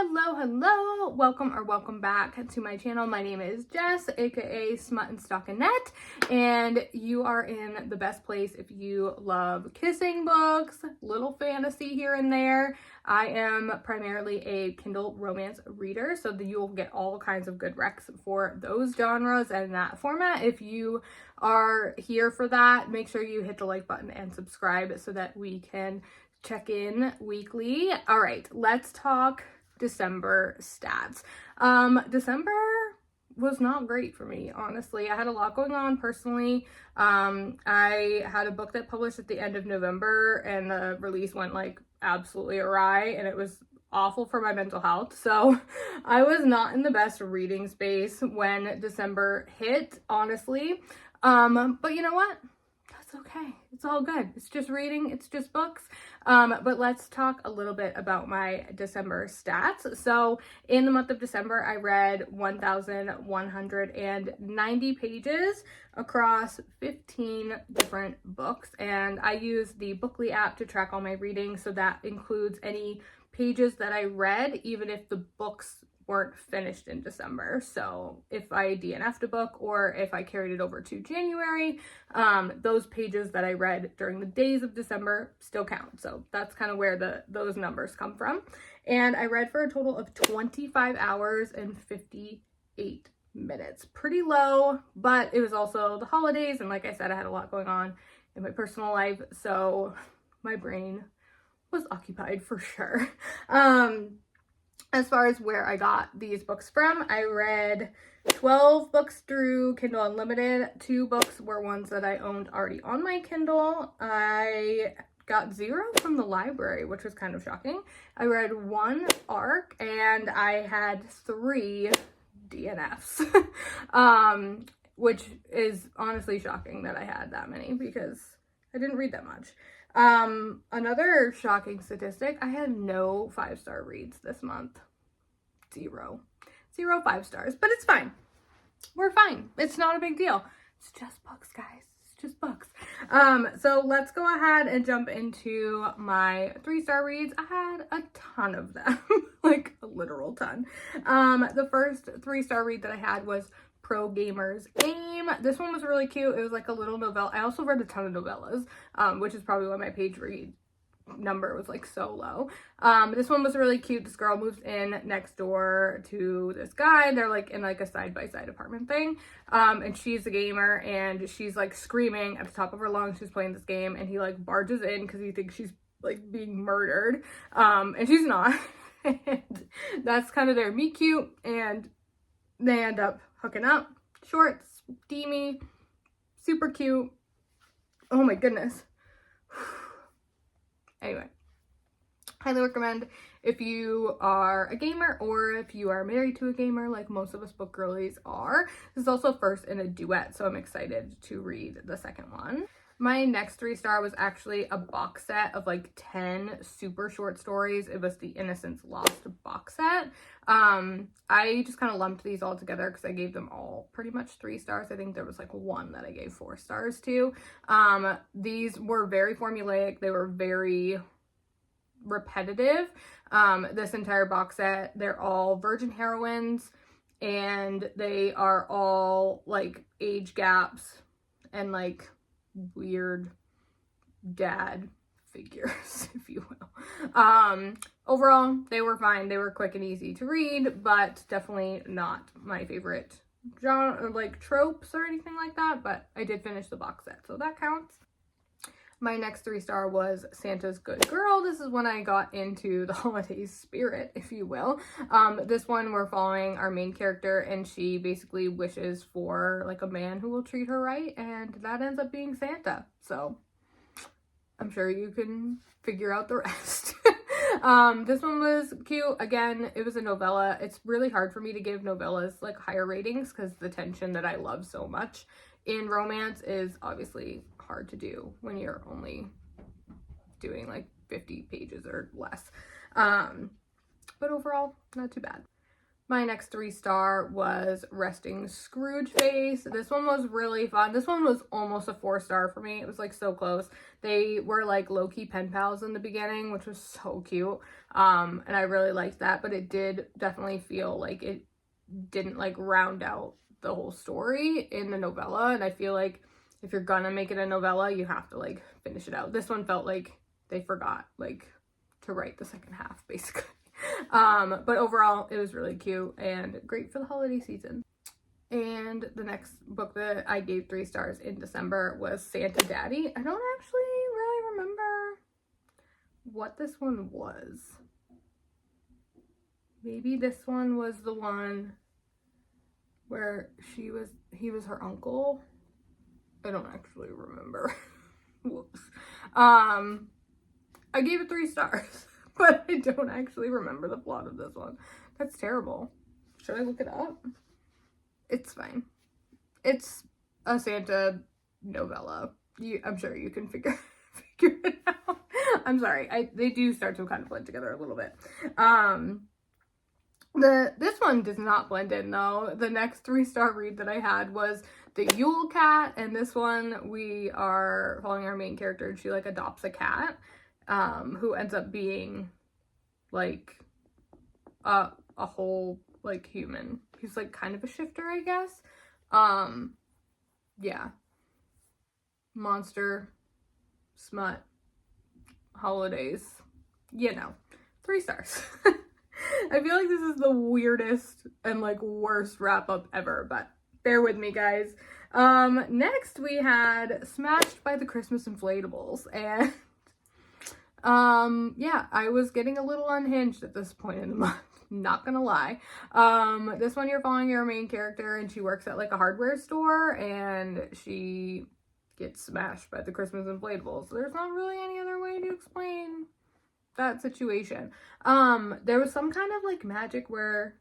Hello, welcome back to my channel. My name is Jess, aka Smut and Stockinette, and you are in the best place if you love kissing books, little fantasy here and there. I am primarily a Kindle romance reader, so that you'll get all kinds of good recs for those genres and that format. If you are here for that, make sure you hit the like button and subscribe so that we can check in weekly. All right, let's talk December stats. December was not great for me, honestly. I had a lot going on personally. I had a book that published at the end of November and the release went like absolutely awry and it was awful for my mental health. So I was not in the best reading space when December hit, honestly. But you know what? That's okay. It's all good. It's just reading. It's just books. But let's talk a little bit about my December stats. So in the month of December, I read 1,190 pages across 15 different books. And I use the Bookly app to track all my reading. So that includes any pages that I read, even if the books weren't finished in December. So if I DNF'd a book or if I carried it over to January, those pages that I read during the days of December still count. So that's kind of where those numbers come from. And I read for a total of 25 hours and 58 minutes. Pretty low, but it was also the holidays. And like I said, I had a lot going on in my personal life. So my brain was occupied for sure. As far as where I got these books from, I read 12 books through Kindle Unlimited. 2 books were ones that I owned already on my Kindle. I got 0 from the library, which was kind of shocking. I read 1 ARC and I had 3 DNFs, which is honestly shocking that I had that many because I didn't read that much. Another shocking statistic, I had no 5-star reads this month. 0 5 stars, but it's fine. We're fine. It's not a big deal. It's just books, guys. It's just books. So let's go ahead and jump into my 3-star reads. I had a ton of them, like a literal ton. The first 3-star read that I had was Pro Gamer's Game. This one was really cute. It was like a little novella. I also read a ton of novellas, which is probably why my page read number was like so low. This one was really cute. This girl moves in next door to this guy. They're like in like a side-by-side apartment thing. And she's a gamer and she's like screaming at the top of her lungs. She's playing this game and he like barges in because he thinks she's like being murdered. And she's not. And that's kind of their meet cute and they end up hooking up. Short, steamy, super cute. Oh my goodness. Anyway, highly recommend if you are a gamer or if you are married to a gamer like most of us book girlies are. This is also first in a duet, so I'm excited to read the second one. My next 3-star was actually a box set of like 10 super short stories. It was the Innocence Lost box set. I just kind of lumped these all together because I gave them all pretty much 3 stars. I think there was like 1 that I gave 4 stars to. These were very formulaic. They were very repetitive. This entire box set, they're all virgin heroines and they are all like age gaps and like weird dad figures, if you will. Overall, they were fine. They were quick and easy to read, but definitely not my favorite genre or like tropes or anything like that, but I did finish the box set, so that counts. My next 3-star was Santa's Good Girl. This is when I got into the holiday spirit, if you will. This one we're following our main character and she basically wishes for like a man who will treat her right and that ends up being Santa. So I'm sure you can figure out the rest. This one was cute. Again, it was a novella. It's really hard for me to give novellas like higher ratings because the tension that I love so much in romance is obviously hard to do when you're only doing like 50 pages or less. But overall, not too bad. My next 3-star was Resting Scrooge Face. This one was really fun. This one was almost a 4-star for me. It was like so close. They were like low-key pen pals in the beginning, which was so cute. And I really liked that, but it did definitely feel like it didn't like round out the whole story in the novella. And I feel like if you're gonna make it a novella, you have to like finish it out. This one felt like they forgot like to write the second half, basically. But overall, it was really cute and great for the holiday season. And the next book that I gave 3 stars in December was Santa Daddy. I don't actually really remember what this one was. Maybe this one was the one where he was her uncle. I don't actually remember. Whoops. I gave it 3 stars. But I don't actually remember the plot of this one. That's terrible. Should I look it up? It's fine. It's a Santa novella. I'm sure you can figure it out. I'm sorry. They do start to kind of blend together a little bit. This one does not blend in though. The next 3-star read that I had was The Yule Cat, and this one we are following our main character, and she like adopts a cat. Who ends up being like a whole like human. He's like kind of a shifter, I guess. Yeah. Monster, smut, holidays, 3 stars. I feel like this is the weirdest and like worst wrap up ever, but bear with me, guys. Next we had Smashed by the Christmas Inflatables, and yeah, I was getting a little unhinged at this point in the month, not gonna lie. This one you're following your main character, and she works at like a hardware store, and she gets smashed by the Christmas Inflatables. There's not really any other way to explain that situation. There was some kind of like magic where,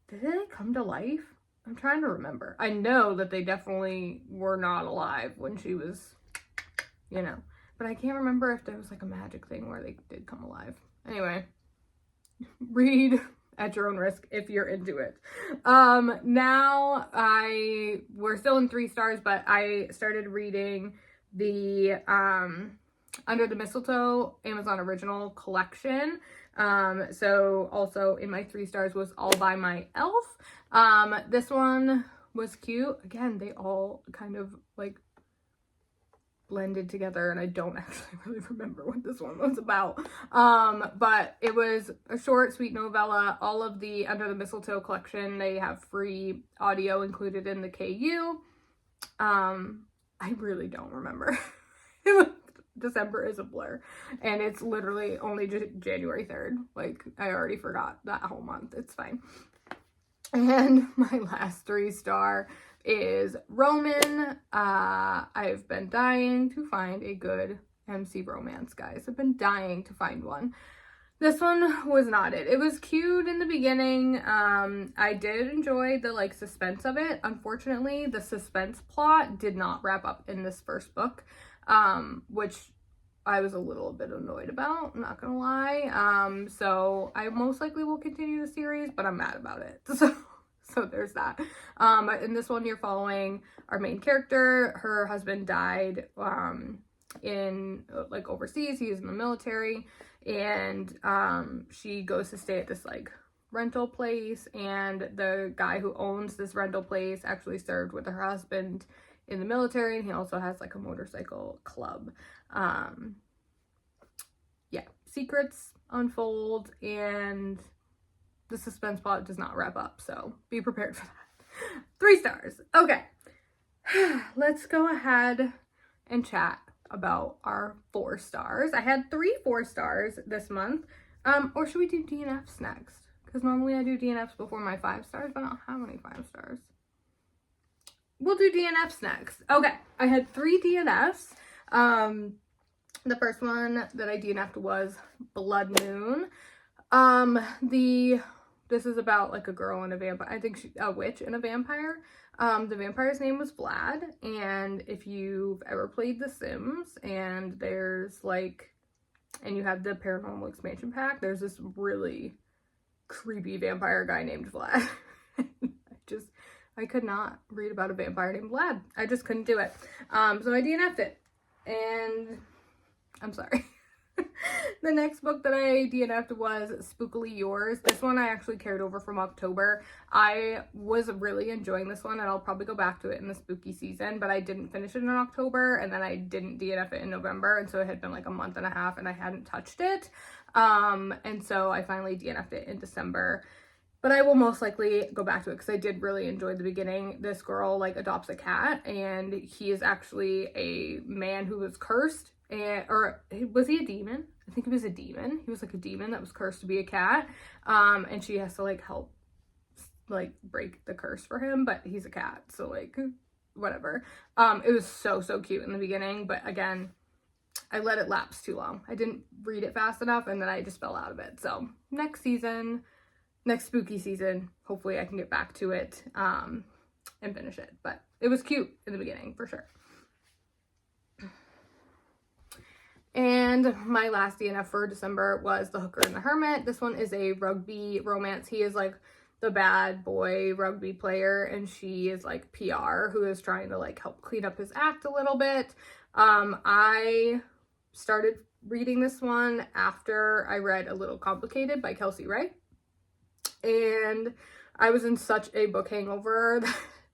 did they come to life? I'm trying to remember. I know that they definitely were not alive when she was, but I can't remember if there was like a magic thing where they did come alive. Anyway, read at your own risk if you're into it. Now we're still in 3 stars, but I started reading the Under the Mistletoe Amazon Original collection. So also in my 3 stars was All by My Elf. This one was cute. Again, they all kind of like blended together, and I don't actually really remember what this one was about. But it was a short, sweet novella. All of the Under the Mistletoe collection, they have free audio included in the KU. I really don't remember. December is a blur, and it's literally only January 3rd. Like, I already forgot that whole month. It's fine. And my last 3-star is Roman. I've been dying to find a good MC romance, guys. I've been dying to find one. This one was not it. It was cute in the beginning. I did enjoy the like suspense of it. Unfortunately, the suspense plot did not wrap up in this first book, which I was a little bit annoyed about, I'm not gonna lie. So I most likely will continue the series, but I'm mad about it. So there's that. In this one, you're following our main character. Her husband died in like overseas. He was in the military, and she goes to stay at this like rental place, and the guy who owns this rental place actually served with her husband in the military, and he also has like a motorcycle club. Yeah, secrets unfold, and the suspense plot does not wrap up, so be prepared for that. 3 stars. Okay, let's go ahead and chat about our 4 stars. I had 3 4 stars this month. Or should we do DNFs next? Because normally I do DNFs before my 5 stars, but I don't have any 5 stars. We'll do DNFs next. Okay, I had 3 DNFs. The first one that I DNF'd was Blood Moon. This is about like a girl and a vampire. I think a witch and a vampire. The vampire's name was Vlad, and if you've ever played The Sims and there's like, and you have the paranormal expansion pack, there's this really creepy vampire guy named Vlad. I could not read about a vampire named Vlad. I just couldn't do it. So I DNF'd it. And I'm sorry. The next book that I DNF'd was Spookily Yours. This one I actually carried over from October. I was really enjoying this one, and I'll probably go back to it in the spooky season, but I didn't finish it in October, and then I didn't DNF it in November, and so it had been like a month and a half, and I hadn't touched it. And so I finally DNF'd it in December. But I will most likely go back to it because I did really enjoy the beginning. This girl like adopts a cat, and he is actually a man who was cursed, or was he a demon? I think he was a demon. He was like a demon that was cursed to be a cat. And she has to like help like break the curse for him, but he's a cat, so like whatever. It was so cute in the beginning, but again, I let it lapse too long. I didn't read it fast enough, and then I just fell out of it. So next spooky season, hopefully I can get back to it and finish it. But it was cute in the beginning, for sure. And my last DNF for December was The Hooker and the Hermit. This one is a rugby romance. He is like the bad boy rugby player, and she is like PR who is trying to like help clean up his act a little bit. I started reading this one after I read A Little Complicated by Kelsey Ray. And I was in such a book hangover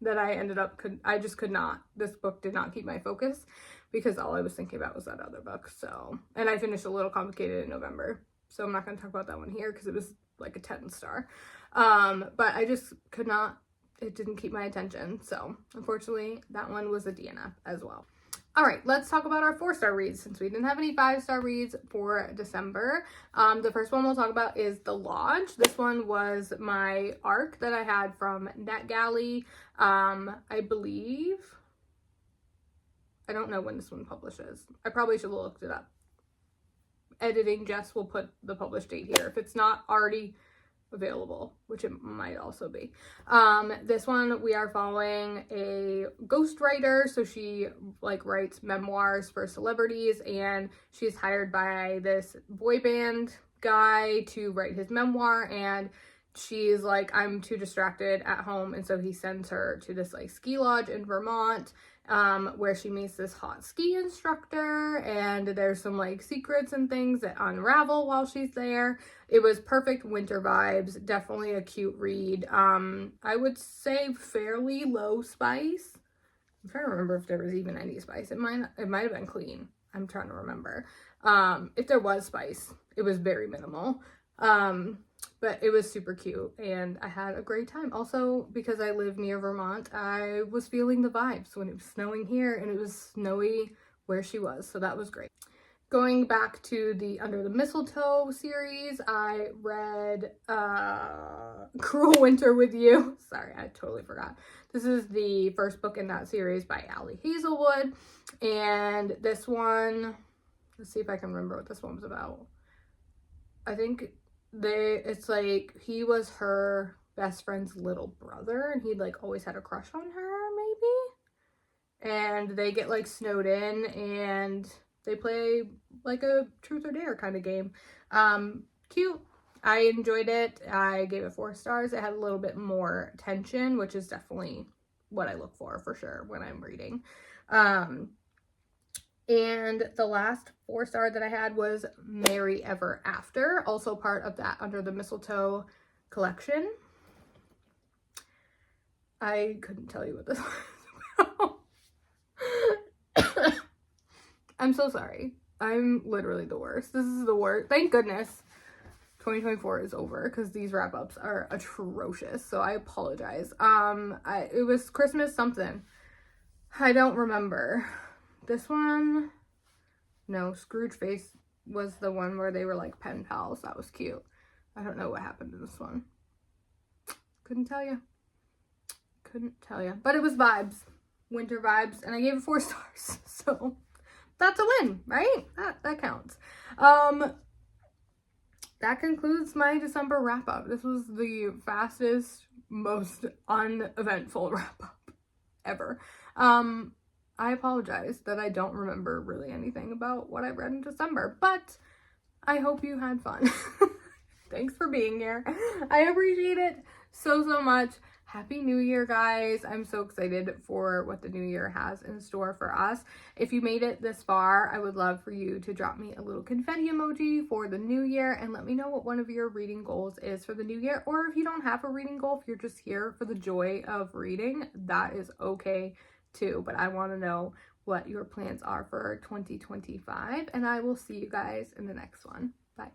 that I ended up, I just could not, this book did not keep my focus because all I was thinking about was that other book. So, and I finished A Little Complicated in November. So I'm not going to talk about that one here because it was like a 10 star. But I just could not, it didn't keep my attention. So unfortunately that one was a DNF as well. All right, let's talk about our 4-star reads since we didn't have any 5-star reads for December. The first one we'll talk about is The Lodge. This one was my ARC that I had from NetGalley. I believe, I don't know when this one publishes. I probably should have looked it up. Editing Jess will put the published date here if it's not already available, which it might also be. This one we are following a ghostwriter, so she like writes memoirs for celebrities, and she's hired by this boy band guy to write his memoir, and she's like, I'm too distracted at home, and so he sends her to this like ski lodge in Vermont, where she meets this hot ski instructor, and there's some like secrets and things that unravel while she's there. It was perfect winter vibes, definitely a cute read. I would say fairly low spice. I'm trying to remember if there was even any spice. It might have been clean. I'm trying to remember. If there was spice, it was very minimal. But it was super cute, and I had a great time. Also, because I live near Vermont, I was feeling the vibes when it was snowing here, and it was snowy where she was, so that was great. Going back to the Under the Mistletoe series, I read Cruel Winter with You. Sorry, I totally forgot. This is the first book in that series by Allie Hazelwood, and this one, let's see if I can remember what this one was about. I think it's like he was her best friend's little brother, and he'd like always had a crush on her, maybe, and they get like snowed in and they play like a truth or dare kind of game. Cute. I enjoyed it. I gave it 4 stars. It had a little bit more tension, which is definitely what I look for sure when I'm reading. And the last 4-star that I had was Merry Ever After, also part of that Under the Mistletoe collection. I couldn't tell you what this was about. I'm so sorry. I'm literally the worst. This is the worst. Thank goodness 2024 is over because these wrap-ups are atrocious, so I apologize. It was Christmas something. I don't remember. This one, no, Scrooge Face was the one where they were like pen pals. That was cute. I don't know what happened to this one. Couldn't tell you. But it was vibes. Winter vibes. And I gave it 4 stars. So that's a win, right? That counts. That concludes my December wrap up. This was the fastest, most uneventful wrap up ever. I apologize that I don't remember really anything about what I read in December, but I hope you had fun. thanks for being here. I appreciate it so much. Happy New Year, guys. I'm so excited for what the new year has in store for us. If you made it this far, I would love for you to drop me a little confetti emoji for the new year and let me know what one of your reading goals is for the new year. Or if you don't have a reading goal, if you're just here for the joy of reading, that is okay too. But I want to know what your plans are for 2025, and I will see you guys in the next one. Bye.